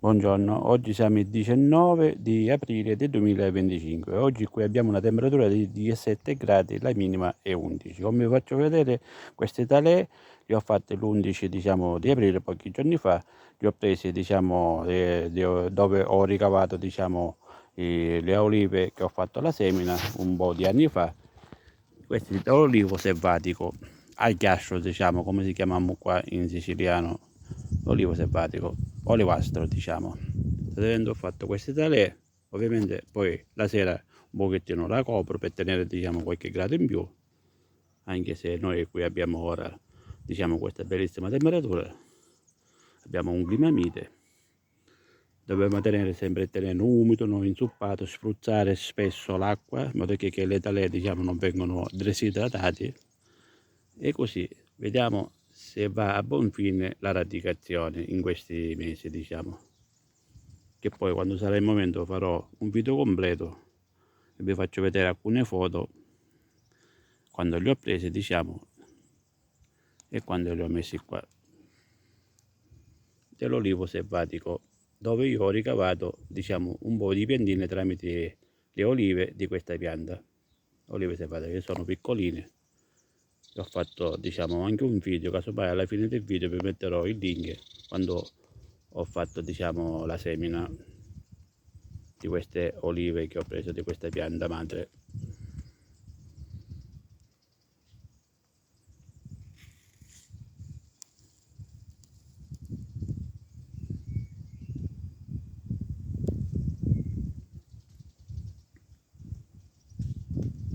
Buongiorno, oggi siamo il 19 di aprile del 2025. Oggi qui abbiamo una temperatura di 17 gradi, la minima è 11. Come vi faccio vedere, queste talè le ho fatte l'11 di aprile, pochi giorni fa. Le ho prese dove ho ricavato le olive che ho fatto la semina un po' di anni fa. Questo è l'olivo selvatico al ghiaccio, come si chiamiamo qua in siciliano, l'olivo selvatico, olivastro, Avendo fatto queste talè, ovviamente poi la sera un pochettino la copro per tenere qualche grado in più, anche se noi qui abbiamo ora questa bellissima temperatura, abbiamo un clima mite. Dobbiamo sempre tenere umido, non insuppato, spruzzare spesso l'acqua in modo che le talè non vengono disidratati, e così vediamo se va a buon fine la radicazione in questi mesi, che poi quando sarà il momento farò un video completo e vi faccio vedere alcune foto quando li ho presi e quando li ho messi qua, dell'olivo selvatico, dove io ho ricavato un po' di piantine tramite le olive di questa pianta, olive selvatiche che sono piccoline. Ho fatto anche un video, casomai alla fine del video vi metterò il link quando ho fatto la semina di queste olive che ho preso di questa pianta madre.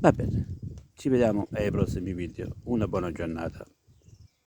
Va bene, ci vediamo ai prossimi video, una buona giornata.